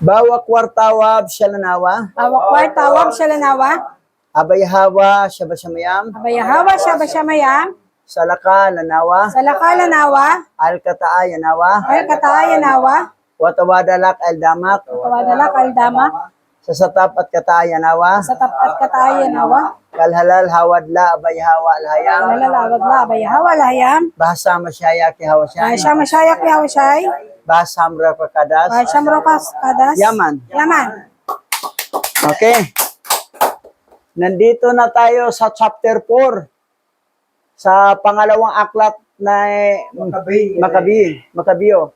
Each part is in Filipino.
Bawa kwartawab shalanawa, Bawa kwartawab shalanawa, abayahawa shabasamayam, abayahawa shabashamayam, salaka lanawa, salakalanawa, alkataayanawa, alkataayanawa, watawadalak aldamak, tawadalak aldamak, sasatap at kataayanawa, satap at kataayanawa, kalhalal hawadla abayahawa alhayam, nalalawag la abayahawa lahayam, bahasa masyaya ki hawasyan, Baisha masyayak yawashay, bahasa hamra pakadas, Baisha mrokas kadas, Yaman. Yaman. Okay. Nandito na tayo sa chapter 4. Sa pangalawang aklat na Makabiyo.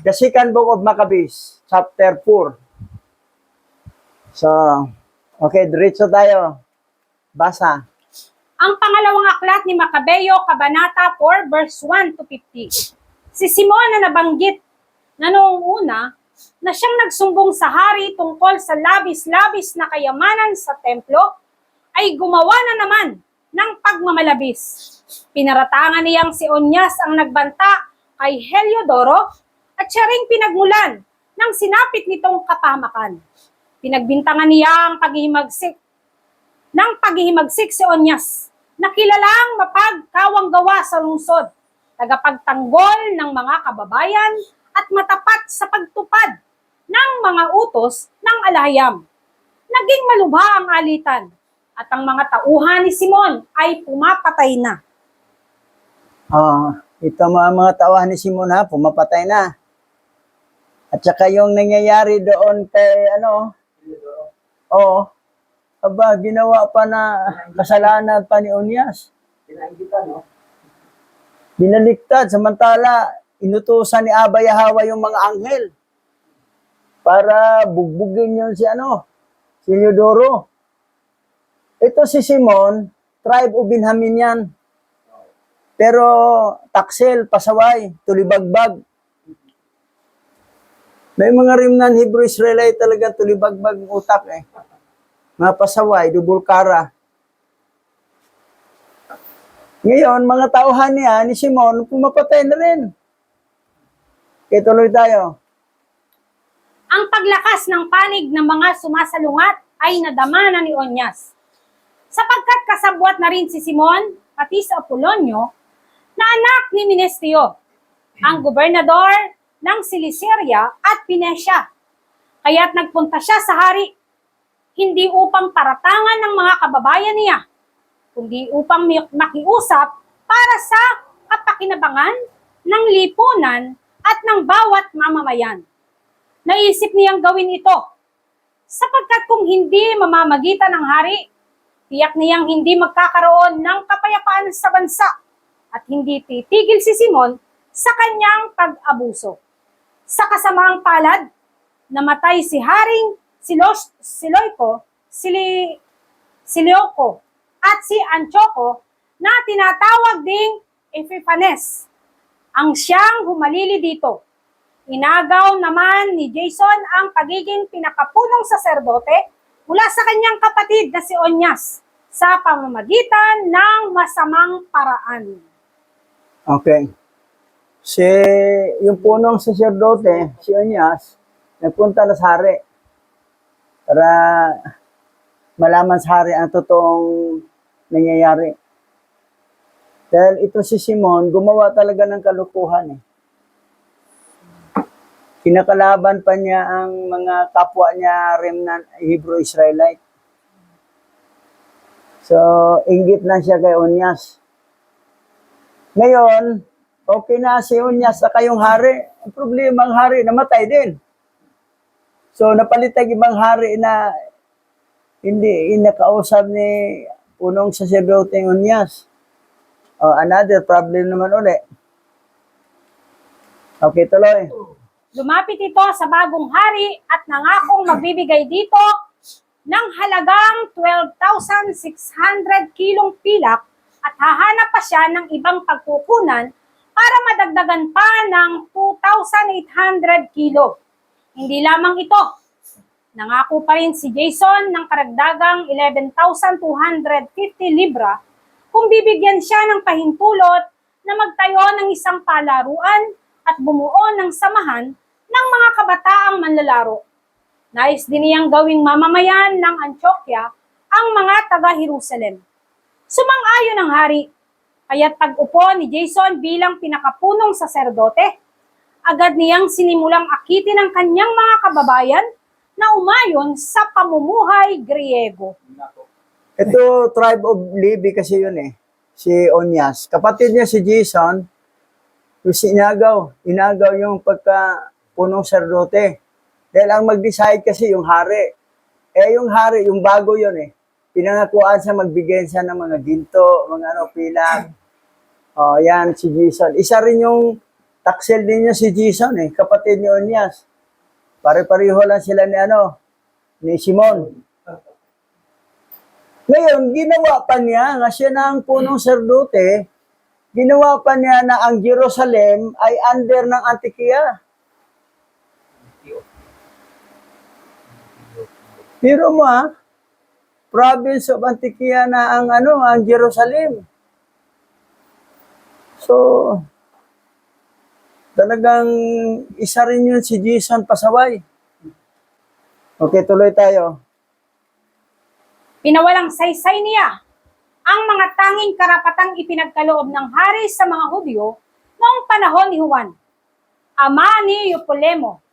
The second book of Maccabees, chapter 4. So, okay, diretso tayo. Basa. Ang pangalawang aklat ni Makabeyo, Kabanata 4, verse 1 to 50. Si Simon na nabanggit na noong una na siyang nagsumbong sa hari tungkol sa labis-labis na kayamanan sa templo, ay gumawa na naman ng pagmamalabis. Pinaratangan niyang si Onyas ang nagbanta kay Heliodoro at siya ring pinagmulan ng sinapit nitong kapahamakan. Pinagbintangan niya ang paghihimagsik si Onyas, na kilalang mapagkawanggawa sa lungsod, tagapagtanggol ng mga kababayan at matapat sa pagtupad ng mga utos ng alahayam. Naging malubha ang alitan at ang mga tauhan ni Simon ay pumapatay na. Ito mga tauhan ni Simon ha, pumapatay na. At saka yung nangyayari doon kay ginawa pa na kasalanan pa ni Onyas. Binaliktad, samantala inutusan ni Abayahawa yung mga anghel para bugbugin yun si Heliodoro. Ito si Simon, tribe of Benjamin yan. Pero taksel, pasaway, tulibagbag. May mga rimnan Hebrew Israelite talaga tulibagbag ng utak eh. Mga pasaway, dubulkara. Ngayon, mga tauhan niya, ni Simon, pumapatay na rin. Okay, tuloy tayo. Ang paglakas ng panig ng mga sumasalungat ay nadama na ni Onyas. Sapagkat kasabwat na rin si Simon, pati sa Apolonio, na anak ni Menestio, ang gobernador ng Cilicia at Pinesia. Kaya't nagpunta siya sa hari, hindi upang paratangan ng mga kababayan niya, kundi upang makiusap para sa kapakinabangan ng lipunan at ng bawat mamamayan. Naisip niyang gawin ito, sapagkat kung hindi mamamagitan ng hari, tiyak niyang hindi magkakaroon ng kapayapaan sa bansa at hindi titigil si Simon sa kanyang pag-abuso. Sa kasamaang palad, namatay si Haring Seleuco at si Antioco na tinatawag ding Epiphanes, ang siyang humalili dito. Inagaw naman ni Jason ang pagiging pinakapunong saserdote mula sa kanyang kapatid na si Onyas sa pamamagitan ng masamang paraan. Okay. Yung punong saserdote, si Onyas, nagpunta na sa hari para malaman sa hari ang totoong nangyayari. Dahil ito si Simon, gumawa talaga ng kalukuhan eh. Kinakalaban pa niya ang mga kapwa niya remnant Hebrew Israelite. So, inggit na siya kay Onyas. Ngayon, okay na si Onyas sa kayong hari. Ang problema, ang hari namatay din. So, napalitag ibang hari na hindi inakausap ni punong saserdote Onyas. Another problem naman ulit. Okay, tuloy. Lumapit ito sa bagong hari at nangakong magbibigay dito ng halagang 12,600 kilong pilak at hahanap pa siya ng ibang pagkukunan para madagdagan pa ng 2,800 kilo. Hindi lamang ito. Nangako pa rin si Jason ng karagdagang 11,250 libra kung bibigyan siya ng pahintulot na magtayo ng isang palaruan at bumuo ng samahan ng mga kabataang manlalaro. Nais din niyang gawing mamamayan ng Antioquia ang mga taga-Jerusalem. Sumang-ayon ang hari, kaya't pag-upo ni Jason bilang pinakapunong saserdote, agad niyang sinimulang akitin ang kanyang mga kababayan na umayon sa pamumuhay Griego. Ito, tribe of Levi kasi yun eh. Si Onyas. Kapatid niya si Jason, yung inagaw yung pagka-punong serdote. Dahil ang mag-decide kasi yung hari. Yung hari, yung bago yun eh. Pinangakuan siya, magbigay siya ng mga ginto, mga pilag. Yan, si Jason. Isa rin yung taksel din niya si Jason eh, kapatid ni Onyas. Pare-pareho lang sila ni Simon. Ngayon, ginawa pa niya, nga siya na ang punong serdote, ginawa pa niya na ang Jerusalem ay under ng Antioquia. Pero mo province of Antioquia na ang Jerusalem. So, talagang isa rin yun si Jason pasaway. Okay, tuloy tayo. Pinawalang saysay niya ang mga tanging karapatang ipinagkaloob ng hari sa mga Hudyo noong panahon ni Juan, ama ni Eupolemo.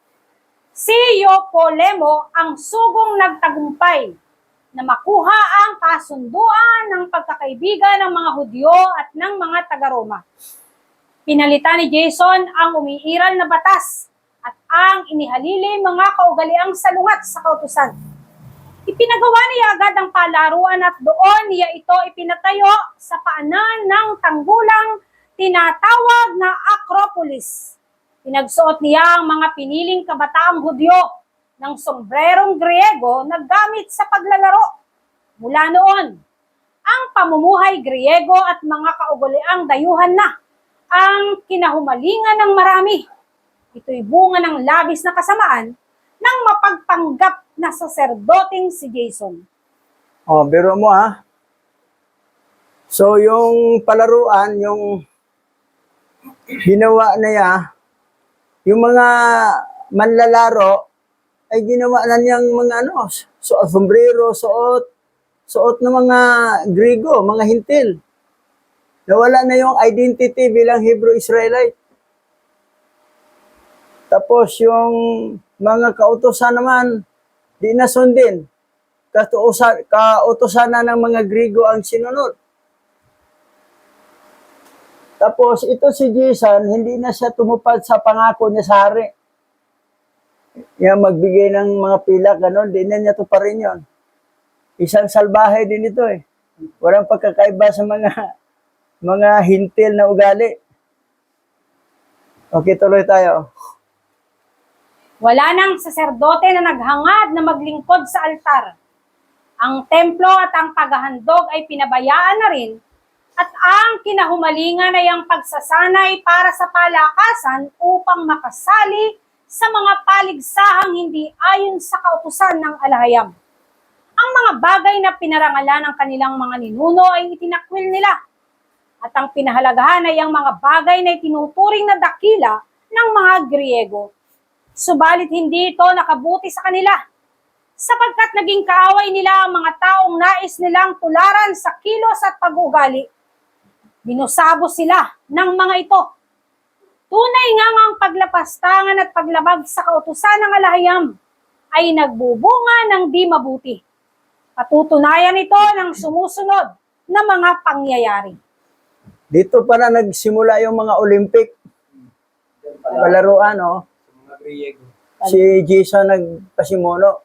Si Eupolemo ang sugong nagtagumpay na makuha ang kasunduan ng pagkakaibigan ng mga Hudyo at ng mga taga-Roma. Pinalitan ni Jason ang umiiral na batas at ang inihalili mga kaugaliang salungat sa kautusan. Ipinagawa niya agad ang palaruan at doon niya ito ipinatayo sa paanan ng tanggulang tinatawag na Acropolis. Pinagsuot niya ang mga piniling kabataang Hudyo ng sombrerong Griego na gamit sa paglalaro. Mula noon, ang pamumuhay Griego at mga kaugaliang dayuhan na ang kinahumalingan ng marami. Ito'y bunga ng labis na kasamaan ng mapagpanggap na saserdoteng si Jason. Biro mo So, yung palaruan, yung ginawa na niya, yung mga manlalaro, ay ginawa na niyang mga sombrero, suot ng mga Griego, mga hintil. Nawala na yung identity bilang Hebrew-Israelite. Tapos yung mga kautosan naman, di na sundin. Kautosan na ng mga Griego ang sinunod. Tapos ito si Jason, hindi na siya tumupad sa pangako niya sa hari. Yung magbigay ng mga pilak, di na niya tuparin yun. Isang salbahe din ito eh. Walang pagkakaiba sa mga hintil na ugali. Okay, tuloy tayo. Wala nang saserdote na naghangad na maglingkod sa altar. Ang templo at ang paghahandog ay pinabayaan na rin at ang kinahumalingan ay ang pagsasanay para sa palakasan upang makasali sa mga paligsahang hindi ayon sa kautusan ng alahayam. Ang mga bagay na pinarangalan ng kanilang mga ninuno ay itinakwil nila. At ang pinahalagahan ay ang mga bagay na itinuturing na dakila ng mga Griego. Subalit hindi ito nakabuti sa kanila, sapagkat naging kaaway nila ang mga taong nais nilang tularan sa kilos at pag-uugali. Binusabo sila ng mga ito. Tunay nga ang paglapastangan at paglabag sa kautusan ng alahayam ay nagbubunga ng di mabuti. Patutunayan ito ng sumusunod na mga pangyayari. Dito pala nagsimula yung mga Olympic palaruan, Mga Griego. Si Jason nagpasimuno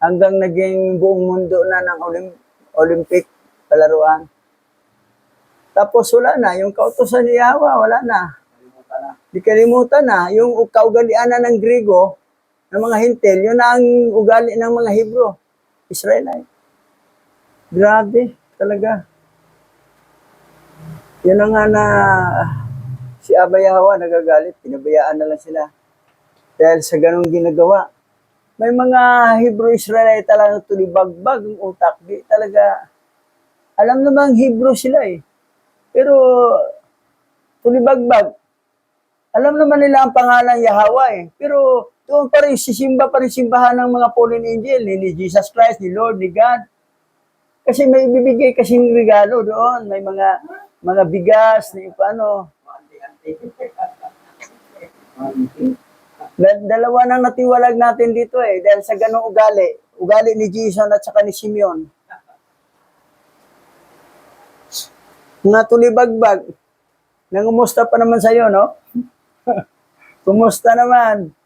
hanggang naging buong mundo na ng Olympic palaruan. Tapos wala na, yung kautusan ni Yahweh, wala na. Di kalimutan na, yung kaugalian na ng Griego, ng mga hintil, yun na ang ugali ng mga Hebrew, Israelite. Grabe, talaga. Yun na nga na si Abba Yahweh nagagalit, pinabayaan na lang sila. Dahil sa ganong ginagawa. May mga Hebrew Israelite talagang tulibagbag ang utak. Di talaga, alam namang Hebrew sila eh. Pero tulibagbag. Alam naman nila ang pangalan Yahweh, pero doon pa rin sisimba pa rin simbahan ng mga fallen angel, ni Jesus Christ, ni Lord, ni God. Kasi may ibibigay kasing regalo doon, may mga bigas, ni paano. Dalawa nang natiwalag natin dito dahil sa ganong ugali ni Jason at saka ni Simeon. Nga tulibagbag, nangumusta pa naman sa'yo, no? Kumusta naman?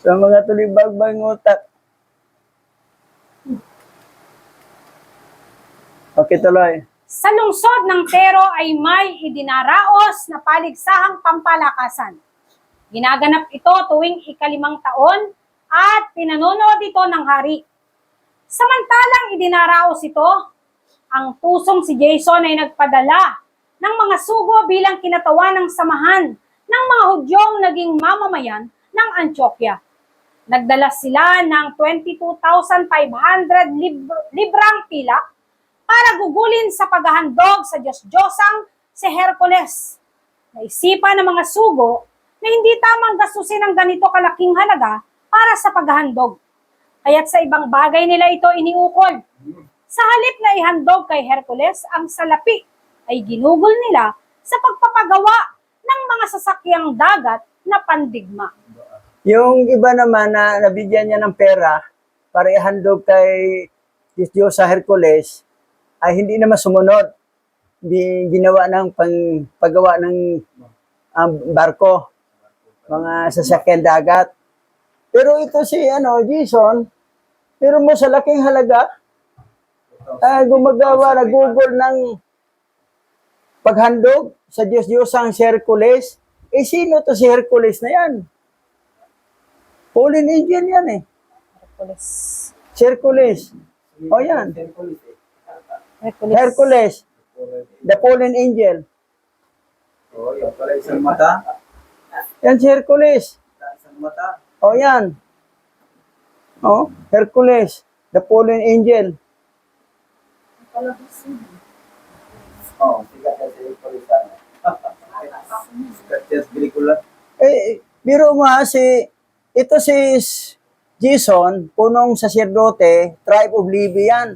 Sa mga tulibagbag utak. Okay, tuloy. Sa lungsod ng Tero ay may idinaraos na paligsahang pampalakasan. Ginaganap ito tuwing ika-5 taon at pinanonood ito ng hari. Samantalang idinaraos ito, ang tusong si Jason ay nagpadala ng mga sugo bilang kinatawan ng samahan ng mga Hudyong naging mamamayan ng Antioquia. Nagdala sila ng 22,500 librang pilak para gugulin sa paghahandog sa Diyos-Diyosang si Hercules. Naisipan ng mga sugo na hindi tamang gastusin ang ganito kalaking halaga para sa paghahandog. Kaya't sa ibang bagay nila ito iniukol. Sa halip na ihandog kay Hercules, ang salapi ay ginugol nila sa pagpapagawa ng mga sasakyang dagat na pandigma. Yung iba naman na nabigyan niya ng pera para ihandog kay Diyos sa Hercules, ay hindi naman sumunod. Hindi ginawa ng paggawa ng barko, mga sasakyan dagat. Pero ito si Jason, pero mo sa laking halaga, gumagawa, nagugol ng paghandog sa Diyos-Diyosang si Hercules. Sino to si Hercules na yan? Fallen angel yan Hercules. Si Hercules. O yan. Hercules. The fallen angel. Yung pala isang mata. Yan si Hercules. Isang mata. O yan. Hercules. The fallen angel. Sikat yan sa Hercules. Sikat yan sa pelikula. Biro mo ito si Jason, punong saserdote, tribe of Levi yan.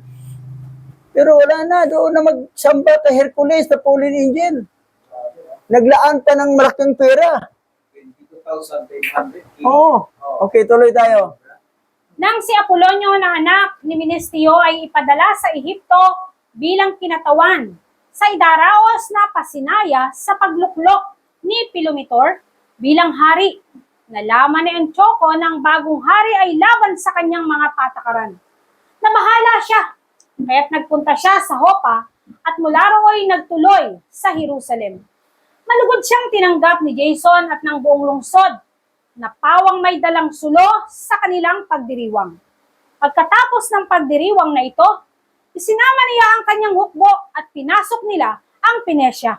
Pero wala na, doon na magsamba kay Hercules, the fallen angel. Naglaan pa ng malaking pera. 22,500. Okay, tuloy tayo. Nang si Apolonio na anak ni Menestio ay ipadala sa Ehipto bilang kinatawan sa idaraos na pasinaya sa pagluklok ni Pilometor bilang hari. Nalaman ni Antioco ng bagong hari ay laban sa kanyang mga patakaran. Nabahala siya, kaya't nagpunta siya sa Hopa at mula ro'y nagtuloy sa Jerusalem. Malugod siyang tinanggap ni Jason at ng buong lungsod na pawang may dalang sulo sa kanilang pagdiriwang. Pagkatapos ng pagdiriwang na ito, isinama niya ang kanyang hukbo at pinasok nila ang Pinesya.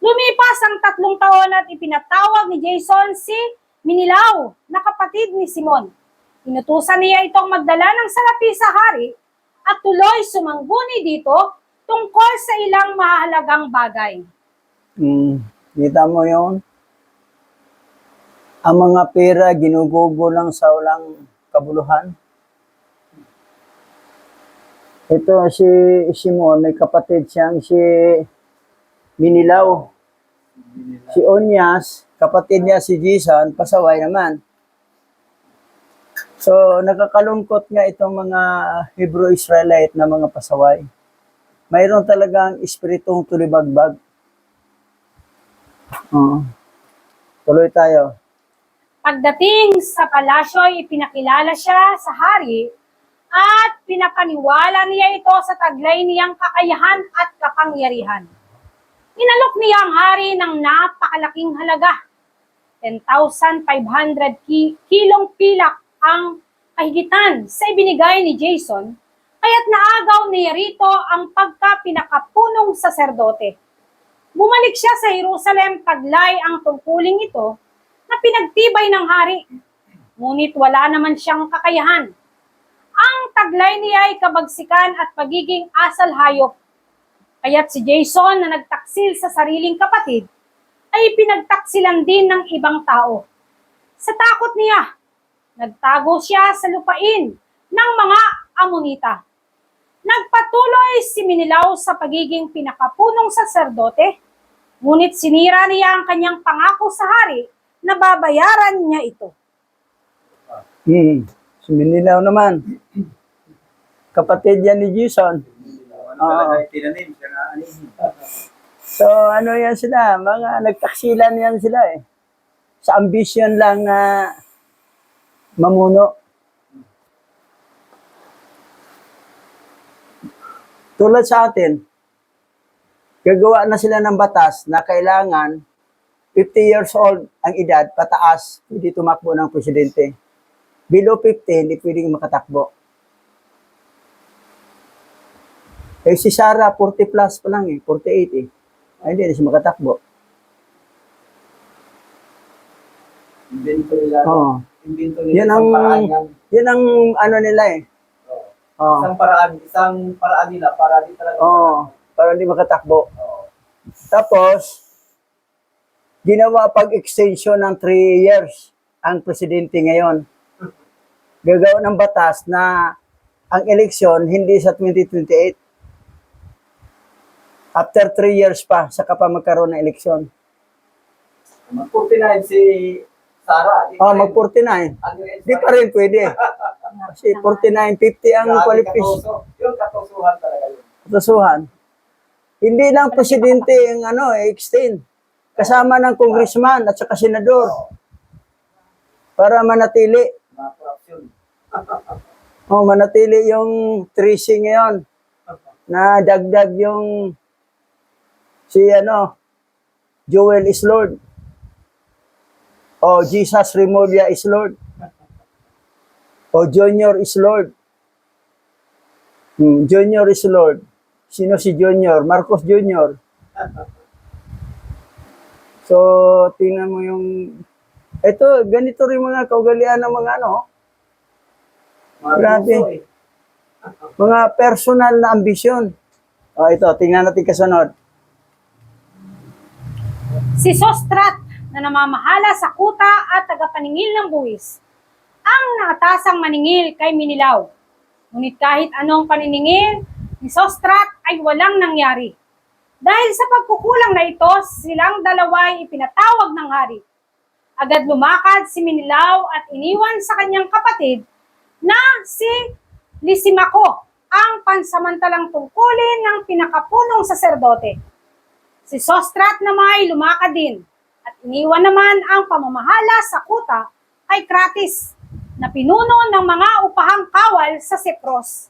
Lumipas ang 3 taon at ipinatawag ni Jason si Menelao na kapatid ni Simon. Inutusan niya itong magdala ng salapi sa hari at tuloy sumangguni dito tungkol sa ilang mahalagang bagay. Kita mo yon? Ang mga pera ginugugo lang sa walang kabuluhan. Ito si Simon, may kapatid siyang si Menelao. Si Onyas, kapatid niya si Jason, pasaway naman. So, nakakalungkot nga itong mga Hebrew-Israelite na mga pasaway. Mayroon talagang espiritong tulibagbag. Tuloy tayo. Pagdating sa palasyo, ipinakilala siya sa hari at pinapaniwala niya ito sa taglay niyang kakayahan at kapangyarihan. Inalok niya ang hari ng napakalaking halaga. 10,500 kilong pilak ang kahigitan sa ibinigay ni Jason, kaya't naagaw niya rito ang pagka-pinakapunong saserdote. Bumalik siya sa Jerusalem, taglay ang tungkuling ito na pinagtibay ng hari. Ngunit wala naman siyang kakayahan. Ang taglay niya ay kabagsikan at pagiging asal hayop. Kaya't si Jason na nagtaksil sa sariling kapatid ay pinagtaksilan din ng ibang tao. Sa takot niya, nagtago siya sa lupain ng mga Amonita. Nagpatuloy si Menilaw sa pagiging pinakapunong saserdote, ngunit sinira niya ang kanyang pangako sa hari na babayaran niya ito. Si Menilaw naman. Kapatid yan ni Jason. Ano talaga yung tinanim siya na anihin. So, ano yan sila? Mga nagtaksilan yan sila eh. Sa ambition lang na mamuno. Tulad sa atin, gagawa na sila ng batas na kailangan 50 years old ang edad, pataas, pwede tumakbo ng presidente. Below 50, hindi pwedeng makatakbo. Eh si Sara, 40 plus pa lang eh, 48 eh. Ay, hindi na siya makatakbo. Invento nila. Oo. Invento nila. Yan ang, isang paraan yan. yan ang ano nila eh. Oo. Oo. Isang paraan nila para di talaga. Oo. Para hindi makatakbo. Oo. Tapos, ginawa pag-extension ng 3 years ang presidente ngayon. Gagawa ng batas na ang eleksyon hindi sa 2028. After 3 years pa, saka pa magkaroon ng eleksyon. Mag-49 si Sara. Mag-49. Di pa rin pwede. Kasi 49, 50 ang qualification. Yung katosuhan talaga yun. Katusuhan. Hindi lang presidente ang extend. Kasama ng congressman at saka senador. Para manatili. Mga corruption. Manatili yung tracing ngayon. Na dagdag yung si Joel is Lord. Jesus Remulla is Lord. Junior is Lord. Junior is Lord. Sino si Junior? Marcos Junior. So, tingnan mo yung ito, ganito rin mga kaugalian ng mga Mga Grabe. puso eh. mga personal na ambisyon. Ito, tingnan natin kasunod. Si Sostrat na namamahala sa kuta at tagapaningil ng buwis ang naatasang maningil kay Menilaw. Ngunit kahit anong paniningil ni Sostrat ay walang nangyari. Dahil sa pagkukulang na ito, silang dalawa ay ipinatawag ng hari. Agad lumakad si Menilaw at iniwan sa kanyang kapatid na si Lysimaco ang pansamantalang tungkulin ng pinakapunong saserdote. Si Sostrat naman ay lumakad din at iniwan naman ang pamamahala sa kuta kay Kratis na pinuno ng mga upahang kawal sa Sepros.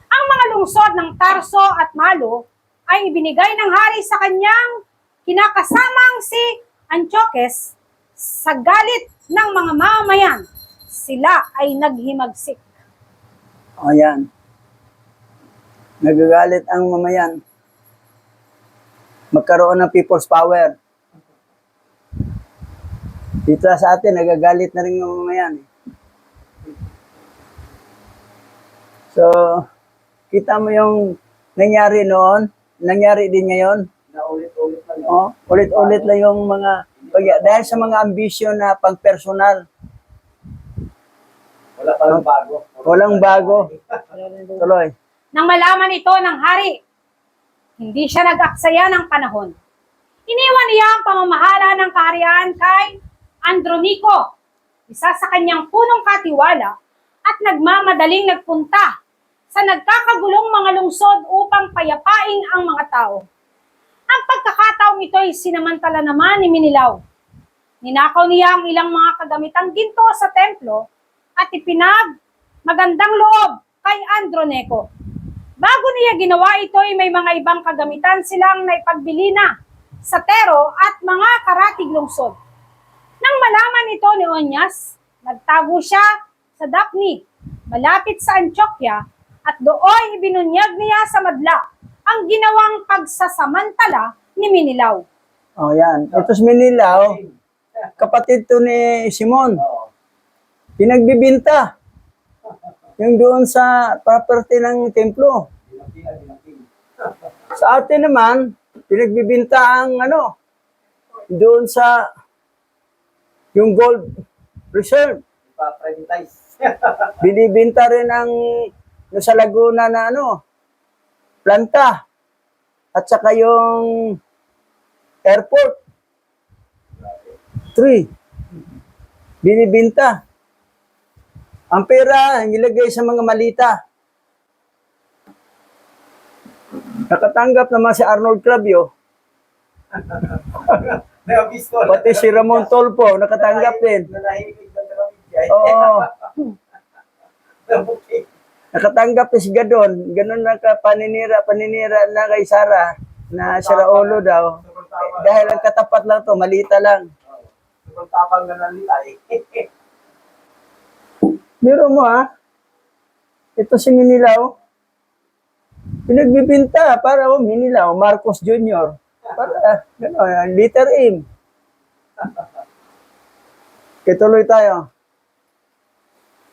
Ang mga lungsod ng Tarso at Malo ay ibinigay ng hari sa kanyang kinakasamang si Antiochus sa galit ng mga mamamayan. Sila ay naghimagsik. Ayan. Nagagalit ang mamayan. Magkaroon ng people's power. Dito sa atin, nagagalit na rin ang mamayan. So, kita mo yung nangyari noon, nangyari din ngayon. Na ulit-ulit lang yun. Ulit-ulit lang yung mga, dahil sa mga ambisyon na pang-personal. Wala palang bago. Walang bago. Tuloy. Nang malaman ito ng hari, hindi siya nag-aksaya ng panahon. Iniwan niya ang pamamahala ng kaharian kay Andronico, isa sa kanyang punong katiwala, at nagmamadaling nagpunta sa nagkakagulong mga lungsod upang payapain ang mga tao. Ang pagkakataong ito ay sinamantala naman ni Menilaw. Ninakaw niya ang ilang mga kagamitang ginto sa templo at ipinag magandang loob kay Androneco. Bago niya ginawa ito ay may mga ibang kagamitan silang naipagbili na sa Tero at mga karatig lungsod. Nang malaman ito ni Onyas, nagtago siya sa Dapni, malapit sa Antioquia, at doon ibinunyag niya sa madla ang ginawang pagsasamantala ni Menilaw. Yan. Ito si Menilaw, kapatid to ni Simon. Oo. Pinagbibinta. Yung doon sa property ng templo. Dinapingan. Sa atin naman, pinagbibinta ang doon sa yung gold reserve. Ipa-privatize. Binibinta rin ang yung sa Laguna na planta. At saka yung airport. 3. Binibinta. Ang pera, nilagay sa mga malita. Nakatanggap naman si Arnold Clavio, Nabisto. pati si Ramon Tolpo, nakatanggap din. Nanahimik na talaga. Oo, Okay. nakatanggap din si Gadon. Ganon na paninira na kay Sara, na si Raulo daw. Dahil ang katapat lang to, malita lang. Sobrang tapang na nalita eh. Biro mo ito si Minilaw, pinagbibinta para Minilaw, Marcos Jr. Para, letter M. Kituloy tayo.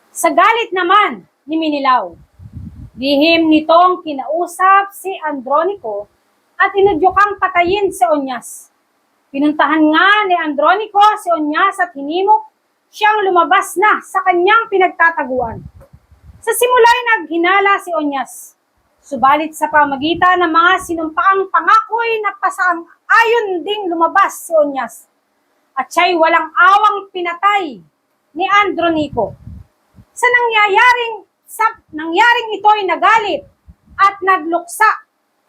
Sa galit naman ni Minilaw, lihim nitong kinausap si Andronico at inudyokang patayin si Onyas. Pinuntahan nga ni Andronico si Onyas at hinimok siyang lumabas na sa kanyang pinagtataguan. Sa simula'y naghinala si Onyas. Subalit sa pamagitan ng mga sinumpaang pangako'y napasang ayon ding lumabas si Onyas. At siya'y walang awang pinatay ni Andronico. Sa nangyaring ito'y nagalit at nagluksa,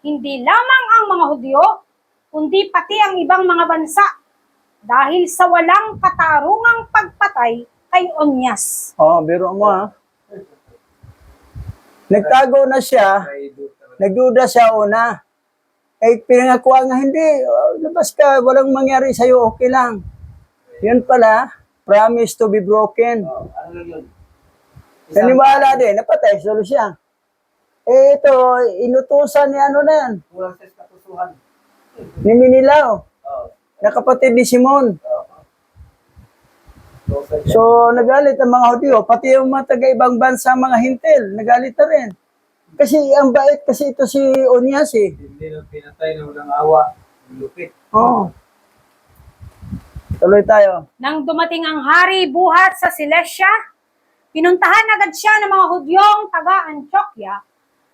hindi lamang ang mga Hudyo, kundi pati ang ibang mga bansa, dahil sa walang katarungang pagpatay kay Onyas. Biro mo Nagtago na siya, nagduda siya una. Pinangakuha nga, hindi, labas ka, walang mangyari sa'yo, okay lang. Yun pala, promise to be broken. Ano lang yun? Naniwala din, napatay, solo siya. Ito, inutusan ni na yan, Kulang sa katusuhan. ni Minilaw, Oo. na kapatid ni Simon. So, nagalit ang mga Hudyo, pati yung mga taga-ibang bansa, mga hintil, nagalit na rin. Kasi ang bait kasi ito si Onyas Hindi nang pinatay na walang awa. Lupit. Oo. Tuloy tayo. Nang dumating ang hari buhat sa Silesia, pinuntahan agad siya ng mga Hudyong taga-Antioquia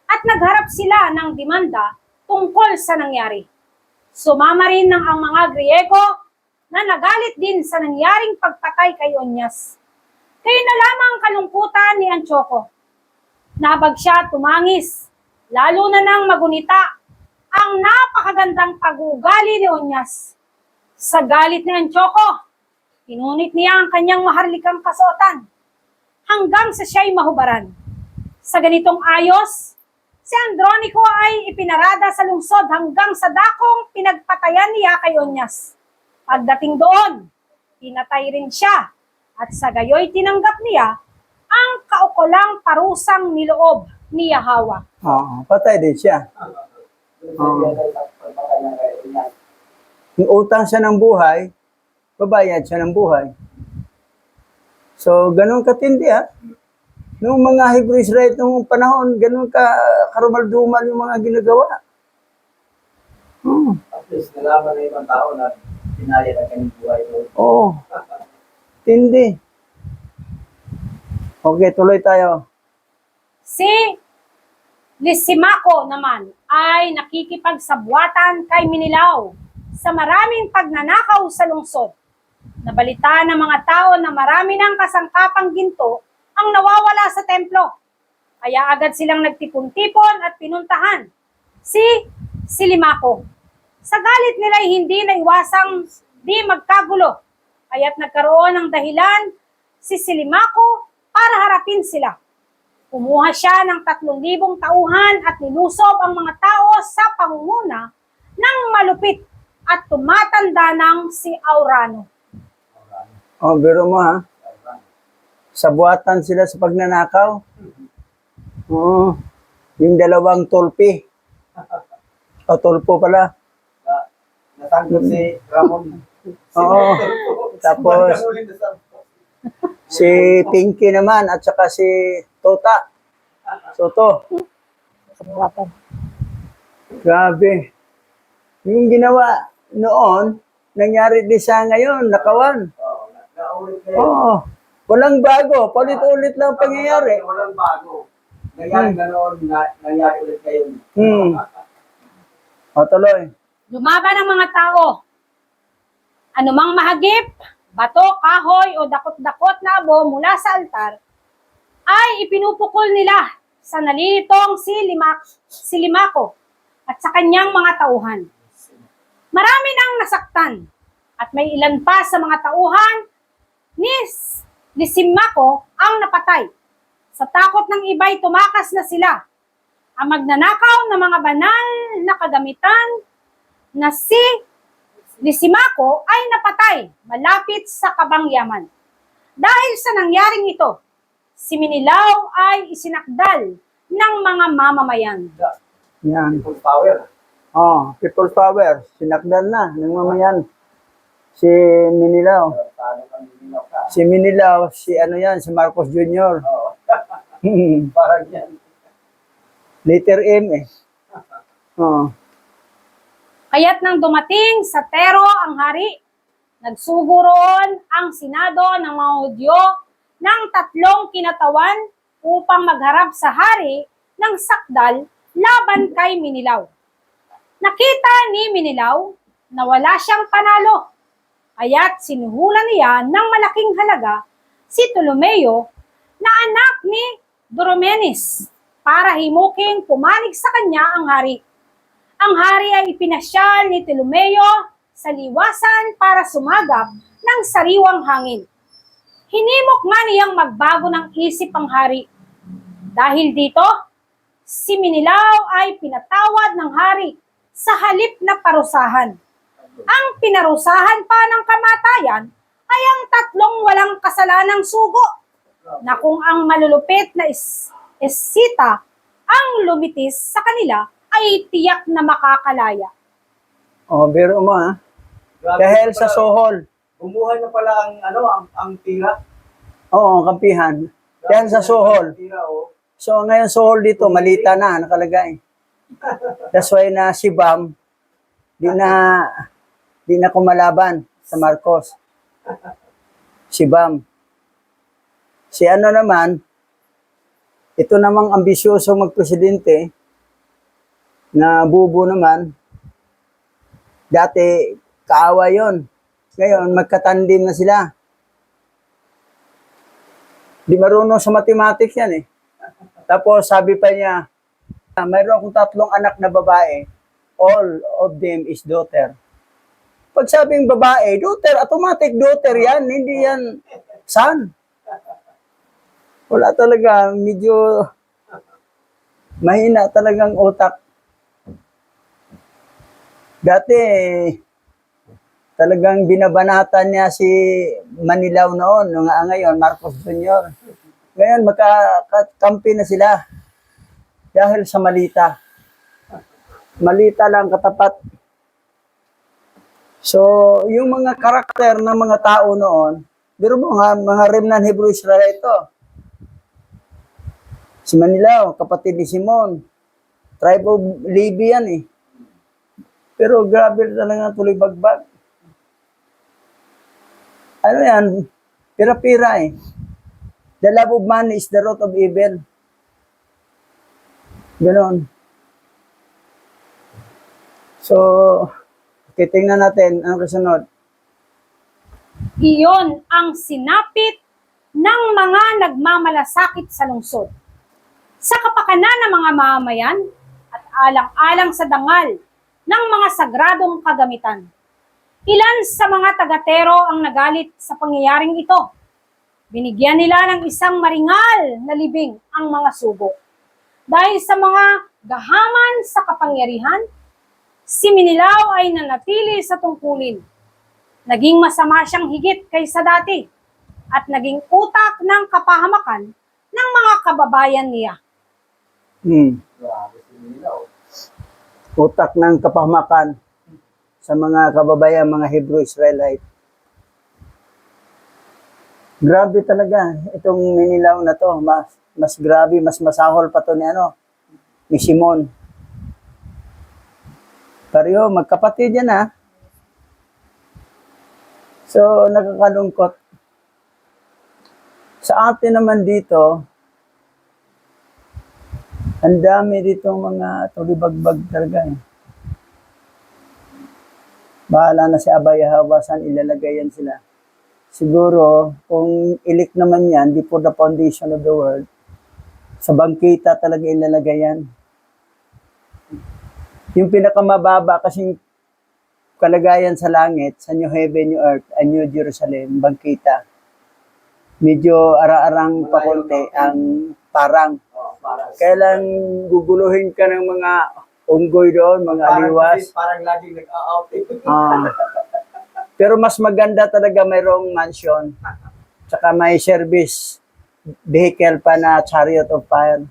at nagharap sila ng demanda tungkol sa nangyari. Sumama rin ang mga Griego na nagalit din sa nangyaring pagpatay kay Onyas. Kayo na lamang ang kalungkutan ni Antioco. Nabag siya tumangis, lalo na nang magunita ang napakagandang pag-uugali ni Onyas. Sa galit ni Antioco, pinunit niya ang kanyang maharlikang kasuotan hanggang sa siya'y mahubaran. Sa ganitong ayos, si Andronico ay ipinarada sa lungsod hanggang sa dakong pinagpatayan niya kay Onyas. Pagdating doon, pinatay rin siya at sa gayoy tinanggap niya ang kaukulang parusang niloob ni Yahawa. Patay din siya. Yung utang siya ng buhay, babayad siya ng buhay. So, ganun katindi Noong mga Hebrew Israelite noong panahon, ganun karumaldumal yung mga ginagawa. At least nalaman na ibang tao na pinaya na kanyang buhay doon. Oo. Tindi. Okay, tuloy tayo. Si Lysimaco naman ay nakikipagsabwatan kay Minilaw sa maraming pagnanakaw sa lungsod. Nabalita ng mga tao na marami ng kasangkapang ginto ang nawawala sa templo. Kaya agad silang nagtipon-tipon at pinuntahan si Lysimaco. Sa galit nila ay hindi naiwasang di magkagulo. Kaya't nagkaroon ng dahilan si Lysimaco para harapin sila. Kumuha siya ng 3,000 tauhan at nilusob ang mga tao sa pangunguna ng malupit at tumatanda ng si Aurano. Biro mo Sabuatan sila sa pagnanakaw. Oo. Yung 2 tulpi. Tulpo pala. Natanggap si Ramon. Oo. Tapos, si Pinky naman at saka si Tota. Soto. Grabe. Yung ginawa noon, nangyari din sa ngayon, nakawan. Oo, naulit na yun. Oo. Walang bago. Paulit-ulit lang ang pangyayari. Walang bago. Nangyari na noon, nangyari ulit ngayon. O, tuloy. Lumaban ang mga tao. Anumang mahagip, bato, kahoy o dakot-dakot na abo mula sa altar ay ipinupukol nila sa nalilitong si Limako at sa kanyang mga tauhan. Marami nang nasaktan at may ilan pa sa mga tauhan ni Lysimaco ang napatay. Sa takot ng iba'y tumakas na sila. Ang magnanakaw ng mga banal na kagamitan na si Lysimaco ay napatay malapit sa Kabangyaman. Dahil sa nangyaring ito, si Menilaw ay isinakdal ng mga mamamayan. Yan. Full power. Oh, people power. Sinakdan na ng mamayan. Si Minilaw. Paano kami ninaw ka? Si Minilaw, si ano yan, si Marcos Jr. Oo. Parang yan. Letter M eh. Oh. Kaya't nang dumating sa Tero ang hari, nagsugo roon ang Senado ng mga Hudyo ng 3 kinatawan upang magharap sa hari ng sakdal laban kay Menilaw. Nakita ni Menilaw na wala siyang panalo, kaya't sinuhulan niya ng malaking halaga si Ptolomeo na anak ni Doromenes para himuking pumanig sa kanya ang hari. Ang hari ay ipinasyal ni Ptolomeo sa liwasan para sumagap ng sariwang hangin. Hinimok nga niyang magbago ng isip ang hari. Dahil dito, si Menilaw ay pinatawad ng hari sa halip na parusahan. Ang pinarusahan pa ng kamatayan ay ang 3 walang kasalanang sugo na kung ang malulupit na esita ang lumitis sa kanila ay tiyak na makakalaya. Oh, biro mo ha. Grabe Dahil na sa pala. Sohol. Bumuhay na pala ang tira. Oo, kampihan. Dahil sa Sohol. Ang tira, oh. So ngayon Sohol dito, malita na, nakalagay. That's why na si Bam, di na kumalaban sa Marcos. Si Bam. Si ano naman, ito namang ambisyoso magpresidente, na bubo naman, dati kaawa yon. Ngayon, magkatandim na sila. Di marunong sa mathematics yan eh. Tapos sabi pa niya, mayroon akong 3 anak na babae, all of them is daughter. Pag sabing babae, daughter, automatic daughter yan, hindi yan son. Wala talaga, medyo mahina talagang utak. Dati, talagang binabanatan niya si Manilaw noon, ngayon, Marcos Jr. Ngayon, magkakampi na sila dahil sa malita. Malita lang katapat. So, yung mga karakter ng mga tao noon, biro mo nga, mga remnant Hebrew Israelite ito. Si Manilaw, kapatid ni Simon, tribe of Levi yan eh. Pero grabe talaga tuloy bagbag. Ano yan? Pira-pira eh. The love of money is the root of evil. Ganon. So, titingnan natin ang kasunod. Iyon ang sinapit ng mga nagmamalasakit sa lungsod. Sa kapakanan ng mga mamamayan at alang-alang sa dangal ng mga sagradong kagamitan. Ilan sa mga taga-Tero ang nagalit sa pangyayaring ito. Binigyan nila ng isang maringal na libing ang mga sugo. Dahil sa mga gahaman sa kapangyarihan, si Menilaw ay nanatili sa tungkulin. Naging masama siyang higit kaysa dati at naging utak ng kapahamakan ng mga kababayan niya. Grabe si Menilaw. Utak ng kapahamakan sa mga kababayan, mga Hebrew Israelite. Grabe talaga itong Menilaw na to. Mas grabe, mas masahol pa to ni Simon. Pareho, magkapatid yan ha. So, nakakalungkot. Sa atin naman dito, ang dami dito mga tulibagbag talaga eh. Bahala na si Abay Hawa, saan ilalagay yan sila. Siguro, kung ilik naman yan, di for the foundation of the world, sa bangkita talaga ilalagay yan. Yung pinakamababa kasing kalagayan sa langit, sa New Heaven, New Earth, and New Jerusalem, bangkita. Medyo ara-arang pakunti ang parang. Kailan guguluhin ka ng mga unggoy doon, mga aliwas. Parang laging nag-out. Pero mas maganda talaga mayroong mansion. Tsaka may service vehicle pa na chariot of fire.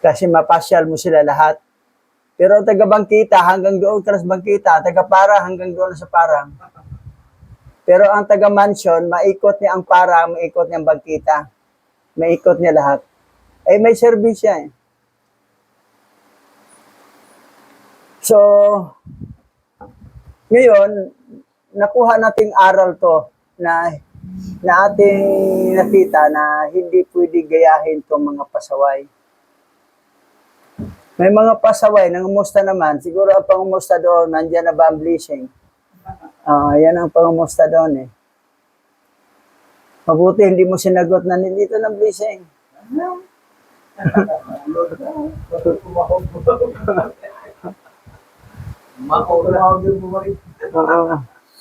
Kasi mapasyal mo sila lahat. Pero ang taga-bangkita, hanggang doon ka sa bangkita, taga-para hanggang doon sa parang. Pero ang taga-mansion, maikot niya ang parang, maikot niya ang bangkita. Maikot niya lahat. Eh, may service siya eh. So, ngayon, nakuha nating aral to na ating nakita na hindi pwede gayahin itong mga pasaway. May mga pasaway, nangumusta naman. Siguro ang pangumusta doon, nandiyan na ba ang blessing? Yan ang pangumusta doon eh. Mabuti, hindi mo sinagot na nandito ng blessing.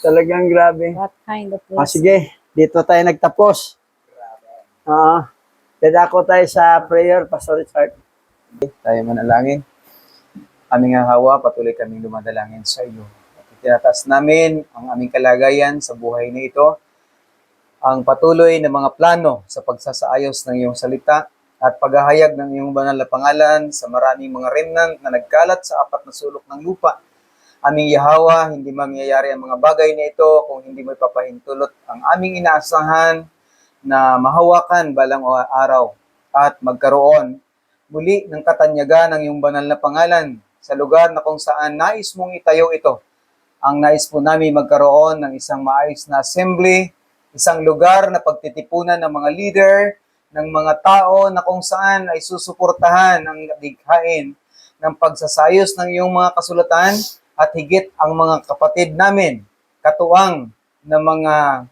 Talagang grabe. What kind of Sige, dito tayo nagtapos. Dadako tayo sa prayer, Pastor Richard. Tayo manalangin. Aming Hawa, patuloy kaming dumadalangin sa iyo. At itinataas namin ang aming kalagayan sa buhay na ito, ang patuloy na mga plano sa pagsasaayos ng iyong salita at paghahayag ng iyong banal na pangalan sa maraming mga remnant na nagkalat sa apat na sulok ng lupa. Aming Yahawa, hindi mangyayari ang mga bagay na ito kung hindi mo ipapahintulot ang aming inaasahan na mahawakan balang araw at magkaroon muli ng katanyagan ng iyong banal na pangalan sa lugar na kung saan nais mong itayo ito. Ang nais po namin magkaroon ng isang maayos na assembly, isang lugar na pagtitipunan ng mga leader, ng mga tao na kung saan ay susuportahan ang dighain ng pagsasayos ng iyong mga kasulatan at higit ang mga kapatid namin, katuwang ng mga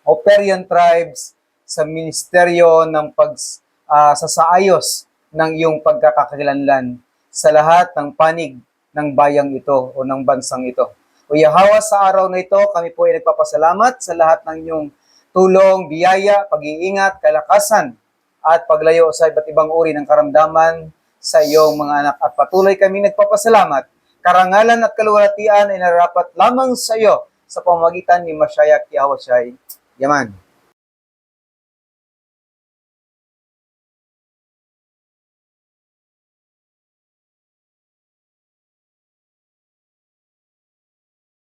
Operian tribes sa ministeryo ng pagsasaayos ng iyong pagkakakilanlan sa lahat ng panig ng bayang ito o ng bansang ito. O Yahawa, sa araw na ito, kami po ay nagpapasalamat sa lahat ng iyong tulong, biyaya, pag-iingat, kalakasan, at paglayo sa iba't ibang uri ng karamdaman sa iyong mga anak. At patuloy kami nagpapasalamat. Karangalan at kaluwalhatian ay nararapat lamang sa iyo sa pamamagitan ni Mashiach Yahawashi. Yaman.